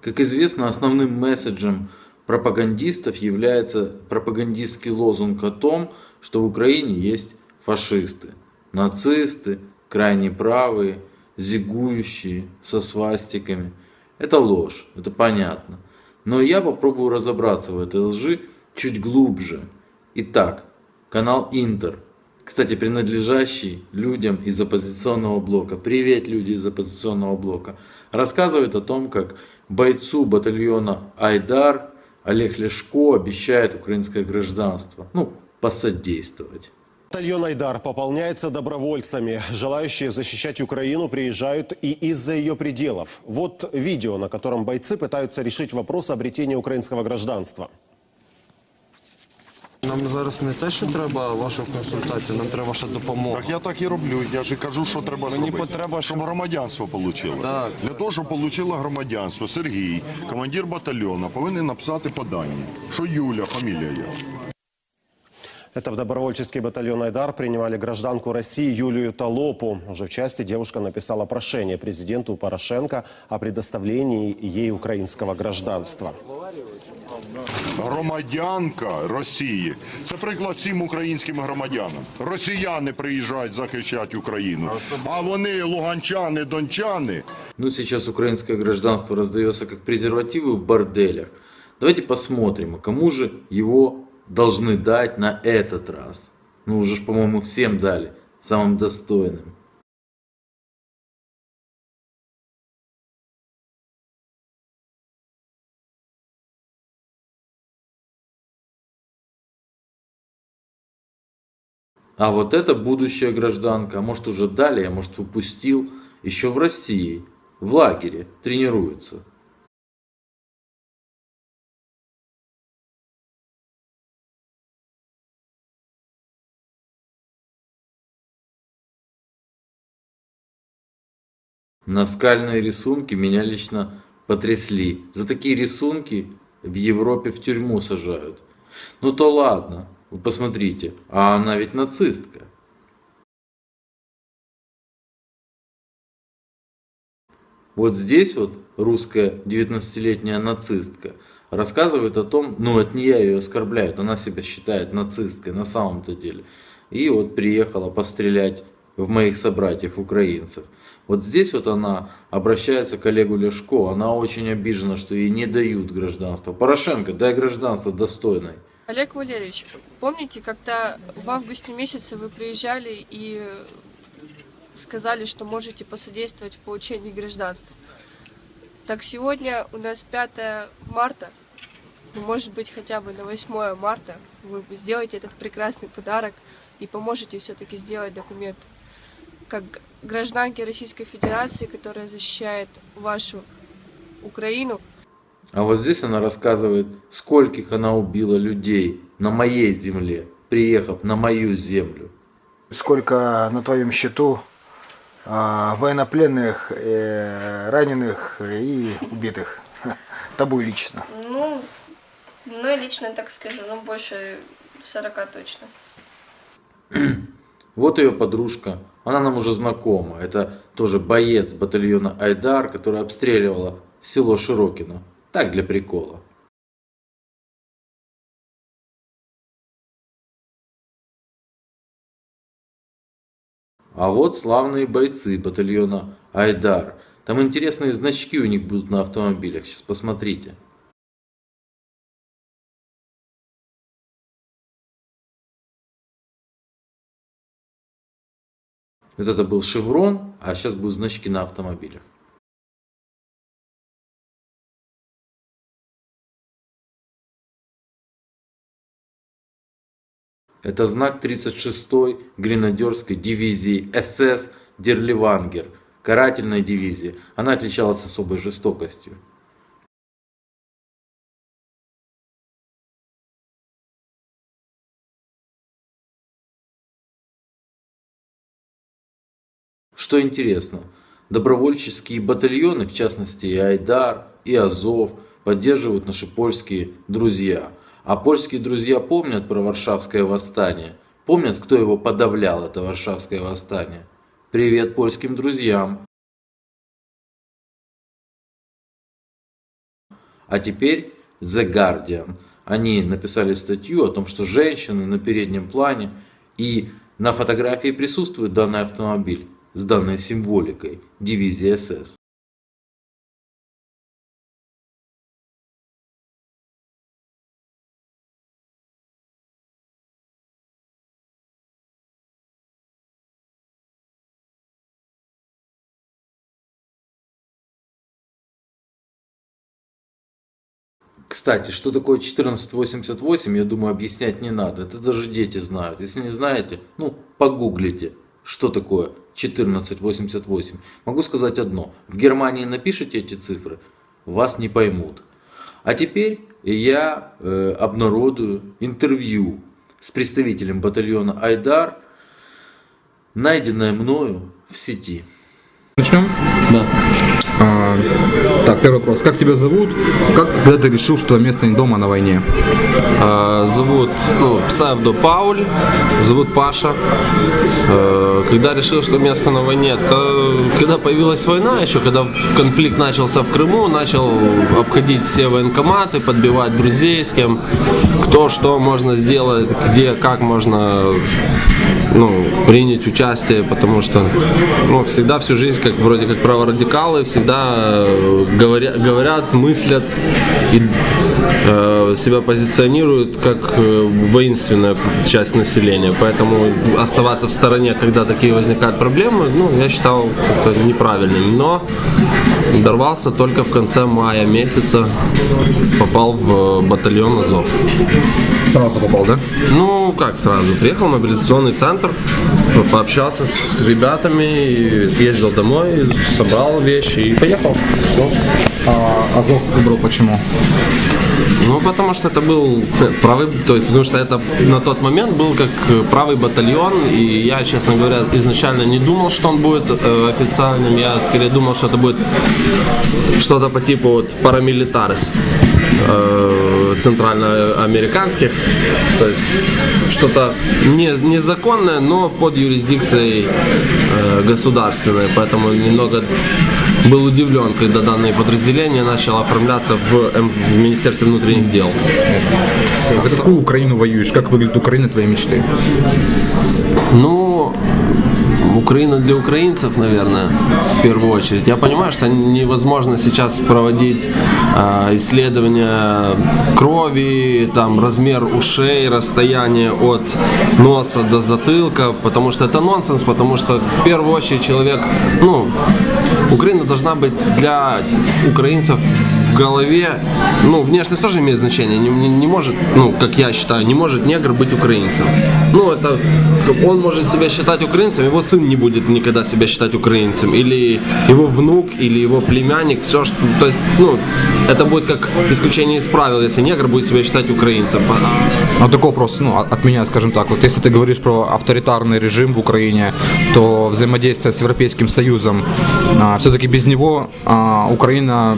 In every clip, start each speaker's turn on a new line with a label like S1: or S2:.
S1: Как известно, основным месседжем пропагандистов является пропагандистский лозунг о том, что в Украине есть фашисты, нацисты, крайне правые, зигующие, со свастиками. Это ложь, это понятно. Но я попробую разобраться в этой лжи чуть глубже. Итак, канал Интер, кстати, принадлежащий людям из оппозиционного блока, привет, люди из оппозиционного блока, рассказывает о том, как бойцу батальона Айдар Олег Ляшко обещает украинское гражданство, посодействовать.
S2: Батальон «Айдар» пополняется добровольцами. Желающие защищать Украину приезжают и из-за ее пределов. Вот видео, на котором бойцы пытаются решить вопрос обретения украинского гражданства.
S3: Нам зараз не те, що треба ваша консультація, нам треба ваша допомога.
S4: Так я так і роблю. Я ж і кажу, що треба
S3: Мені
S4: зробити.
S3: потреба,
S4: щоб громадянство отримали.
S3: Так.
S4: Для того, щоб отримало громадянство, Сергій, командир батальйону, повинен написати подання, що Юля, фамілія є.
S2: Это в добровольческий батальон «Айдар» принимали гражданку России Юлию Толопу. Уже в части девушка написала прошение президенту Порошенко о предоставлении ей украинского гражданства.
S4: Громадянка Росії. Це приклад всім українським громадянам. Росіяни приїжджають захищати Україну, а вони луганчани, дончани.
S1: Сейчас украинское гражданство раздается как презервативы в борделях. Давайте посмотрим, кому же его должны дать на этот раз. Уже ж, по-моему, всем дали, самым достойным. А вот эта будущая гражданка, а может уже дали, а может упустил, еще в России, в лагере тренируется. Наскальные рисунки меня лично потрясли. За такие рисунки в Европе в тюрьму сажают. То ладно, вы посмотрите, а она ведь нацистка. Вот здесь вот русская 19-летняя нацистка рассказывает о том, это не я ее оскорбляют, она себя считает нацисткой на самом-то деле. И вот приехала пострелять в моих собратьев украинцев. Вот здесь вот она обращается к Олегу Ляшко, она очень обижена, что ей не дают гражданство. Порошенко, дай гражданство достойной.
S5: Олег Валерьевич, помните, когда в августе месяце вы приезжали и сказали, что можете посодействовать в получении гражданства? Так сегодня у нас 5 марта, может быть хотя бы на 8 марта вы сделаете этот прекрасный подарок и поможете все-таки сделать документ. Как гражданке Российской Федерации, которая защищает вашу Украину.
S1: А вот здесь она рассказывает, скольких она убила людей на моей земле, приехав на мою землю.
S6: Сколько на твоем счету военнопленных, раненых и убитых? Тобой лично.
S5: Мной лично так скажу, больше 40 точно.
S1: Вот ее подружка, она нам уже знакома. Это тоже боец батальона Айдар, который обстреливала село Широкино. Так, для прикола. А вот славные бойцы батальона Айдар. Там интересные значки у них будут на автомобилях. Сейчас посмотрите. Вот это был шеврон, а сейчас будут значки на автомобилях. Это знак 36-й гренадерской дивизии СС Дерливангер, карательной дивизии. Она отличалась особой жестокостью. Что интересно, добровольческие батальоны, в частности и Айдар, и Азов, поддерживают наши польские друзья. А польские друзья помнят про Варшавское восстание? Помнят, кто его подавлял, это Варшавское восстание? Привет польским друзьям! А теперь The Guardian. Они написали статью о том, что женщины на переднем плане, и на фотографии присутствует данный автомобиль с данной символикой дивизии СС. Кстати, что такое 1488, я думаю, объяснять не надо. Это даже дети знают. Если не знаете, погуглите, что такое 1488. Могу сказать одно. В Германии напишите эти цифры, вас не поймут. А теперь я обнародую интервью с представителем батальона Айдар, найденное мною в сети.
S7: Начнем?
S3: Да.
S7: Так, первый вопрос. Как тебя зовут? Когда ты решил, что место не дома, а на войне?
S3: Зовут псевдо Пауль, зовут Паша. Когда решил, что место на войне, то когда появилась война, еще когда конфликт начался в Крыму, начал обходить все военкоматы, подбивать друзей, с кем, кто что можно сделать, где, как можно принять участие, потому что всегда всю жизнь, как вроде как праворадикалы, всегда говорят, мыслят и себя позиционируют как воинственная часть населения. Поэтому оставаться в стороне, когда такие возникают проблемы, я считал это неправильным. Но дорвался только в конце мая месяца, попал в батальон Азов.
S7: Сразу попал, да?
S3: Как сразу? Приехал в мобилизационный центр, пообщался с ребятами, съездил домой, собрал вещи и поехал. Все.
S7: А Азов выбрал почему?
S3: Потому что это был правый, потому что это на тот момент был как правый батальон, и я, честно говоря, изначально не думал, что он будет официальным, я скорее думал, что это будет что-то по типу парамилитарис центральноамериканских, то есть что-то незаконное, но под юрисдикцией государственной, поэтому немного был удивлен, когда данное подразделение начало оформляться в Министерстве внутренних дел.
S7: За какую Украину воюешь? Как выглядит Украина твоей мечты?
S3: Украина для украинцев, наверное, в первую очередь. Я понимаю, что невозможно сейчас проводить исследования крови, размер ушей, расстояние от носа до затылка, потому что это нонсенс, потому что в первую очередь человек, Украина должна быть для украинцев в голове, внешность тоже имеет значение, не может, как я считаю, не может негр быть украинцем. Это он может себя считать украинцем, его сын не будет никогда себя считать украинцем, или его внук, или его племянник, все, что, то есть, это будет как исключение из правил, если негр будет себя считать украинцем.
S7: Такой вопрос, от меня, скажем так, вот если ты говоришь про авторитарный режим в Украине, то взаимодействие с Европейским Союзом, все-таки без него Украина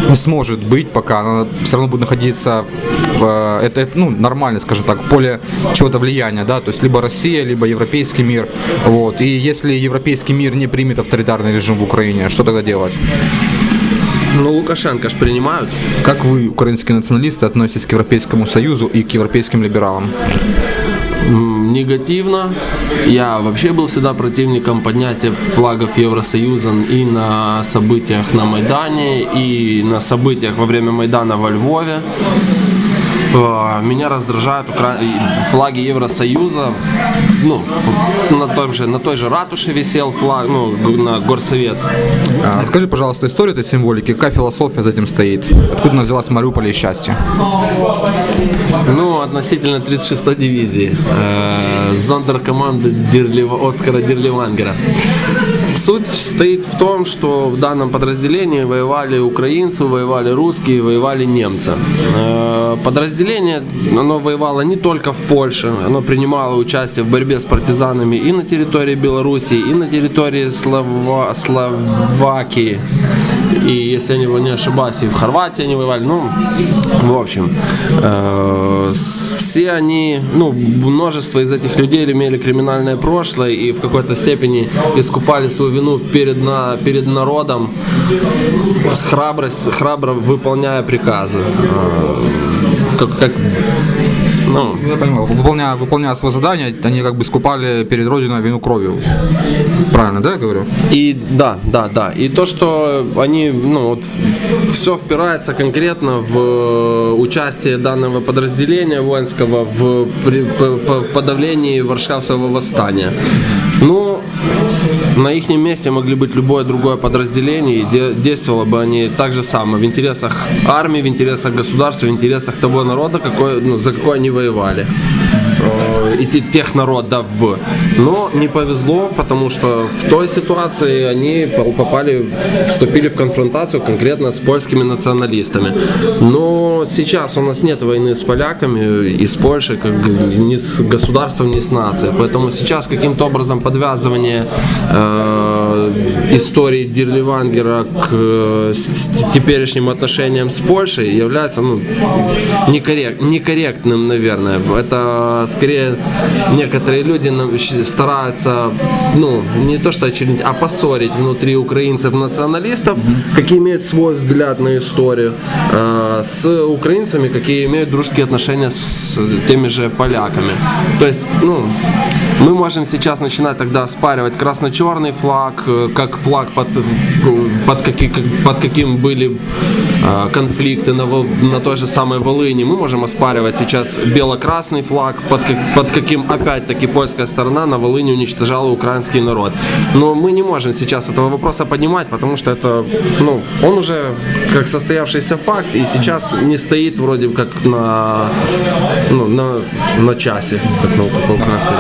S7: не сможет быть, пока она все равно будет находиться в, нормально, скажем так, в поле чего-то влияния, да, то есть либо Россия, либо европейский мир, вот, и если европейский мир не примет авторитарный режим в Украине, что тогда делать?
S3: Лукашенко ж принимают.
S7: Как вы, украинские националисты, относитесь к Европейскому Союзу и к европейским либералам?
S3: Негативно. Я вообще был всегда противником поднятия флагов Евросоюза и на событиях на Майдане, и на событиях во время Майдана во Львове. Меня раздражают флаги Евросоюза. На той же ратуше висел флаг, на горсовет.
S7: Расскажи, пожалуйста, историю этой символики. Какая философия за этим стоит? Откуда она взялась в Мариуполе и счастье?
S3: Относительно 36-й дивизии. Зондеркоманды Оскара Дирливангера. Суть стоит в том, что в данном подразделении воевали украинцы, воевали русские, воевали немцы. Подразделение, оно воевало не только в Польше, оно принимало участие в борьбе с партизанами и на территории Белоруссии, и на территории Словакии. И, если я не ошибаюсь, и в Хорватии они воевали. В общем, все они, ну, множество из этих людей имели криминальное прошлое и в какой-то степени искупали свою вину перед народом, храбро выполняя приказы. Ну,
S7: Я понимаю, выполняя свое задание, они как бы искупали перед Родиной вину кровью. Правильно, да, я говорю?
S3: И да. И то, что они, ну, вот, все впирается конкретно в участие данного подразделения воинского в подавлении Варшавского восстания. Ну, на их месте могли быть любое другое подразделение, и действовало бы они так же само в интересах армии, в интересах государства, в интересах того народа, за какой они воевали. И тех народов. Но не повезло, потому что в той ситуации они вступили в конфронтацию конкретно с польскими националистами. Но сейчас у нас нет войны с поляками и с Польшей, ни с государством, ни с нацией. Поэтому сейчас каким-то образом подвязывание истории Дирливангера к теперешним отношениям с Польшей является некорректным, наверное. Это скорее некоторые люди стараются, не то что очернить, а поссорить внутри украинцев-националистов, какие имеют свой взгляд на историю, с украинцами, какие имеют дружеские отношения с теми же поляками. То есть, мы можем сейчас начинать тогда оспаривать красно-черный флаг, как флаг, под каким были конфликты на той же самой Волыни. Мы можем оспаривать сейчас бело-красный флаг, под каким опять-таки польская сторона на Волыни уничтожала украинский народ. Но мы не можем сейчас этого вопроса поднимать, потому что это, он уже как состоявшийся факт и сейчас не стоит вроде как на часе, как по-украински.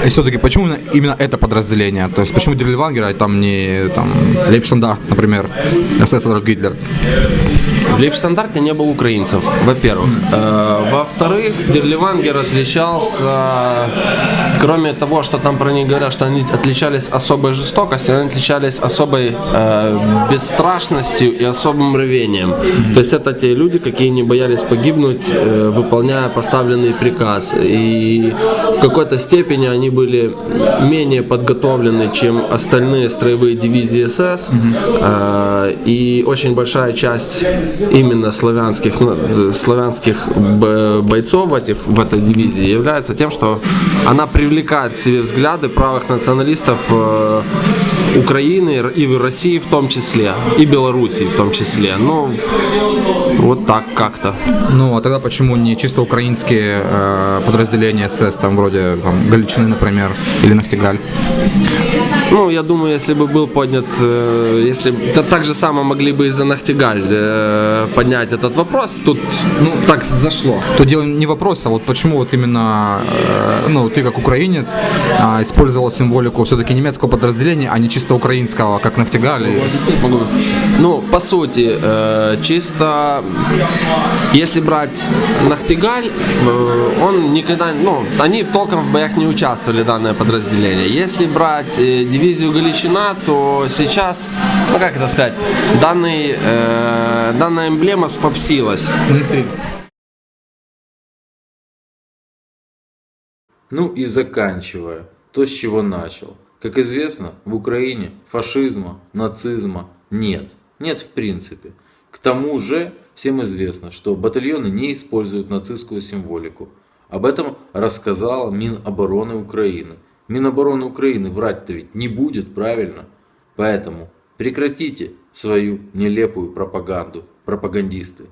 S7: И все-таки почему именно это подразделение? То есть почему Дирливангер, а там не Лейбштандарт, например, СС Адольф Гитлер?
S3: В Лейбштандарте не было украинцев, во-первых. Во-вторых, Дирливангер отличался, кроме того, что там про них говорят, что они отличались особой жестокостью, они отличались особой бесстрашностью и особым рвением. То есть это те люди, какие не боялись погибнуть, выполняя поставленный приказ. И в какой-то степени они были менее подготовлены, чем остальные строевые дивизии СС. И очень большая часть именно славянских бойцов в этой дивизии является тем, что она привлекает к себе взгляды правых националистов Украины и России в том числе, и Белоруссии в том числе. Вот так как-то.
S7: А тогда почему не чисто украинские подразделения СС, там вроде Галичины, например, или Нахтигаль?
S3: Я думаю, если бы был поднят, то так же само могли бы и за Нахтигаль поднять этот вопрос, тут так зашло.
S7: То дело не вопрос, а вот почему вот именно ты как украинец использовал символику все-таки немецкого подразделения, а не чисто украинского, как Нахтигаль?
S3: По сути, чисто, если брать Нахтигаль, он никогда, они толком в боях не участвовали, данное подразделение. Если брать дивизию Галичина, то сейчас, как это сказать, данная эмблема спопсилась.
S1: И заканчивая то, с чего начал. Как известно, в Украине фашизма, нацизма нет. Нет в принципе. К тому же, всем известно, что батальоны не используют нацистскую символику. Об этом рассказала Минобороны Украины. Минобороны Украины врать-то ведь не будет, правильно? Поэтому прекратите свою нелепую пропаганду, пропагандисты.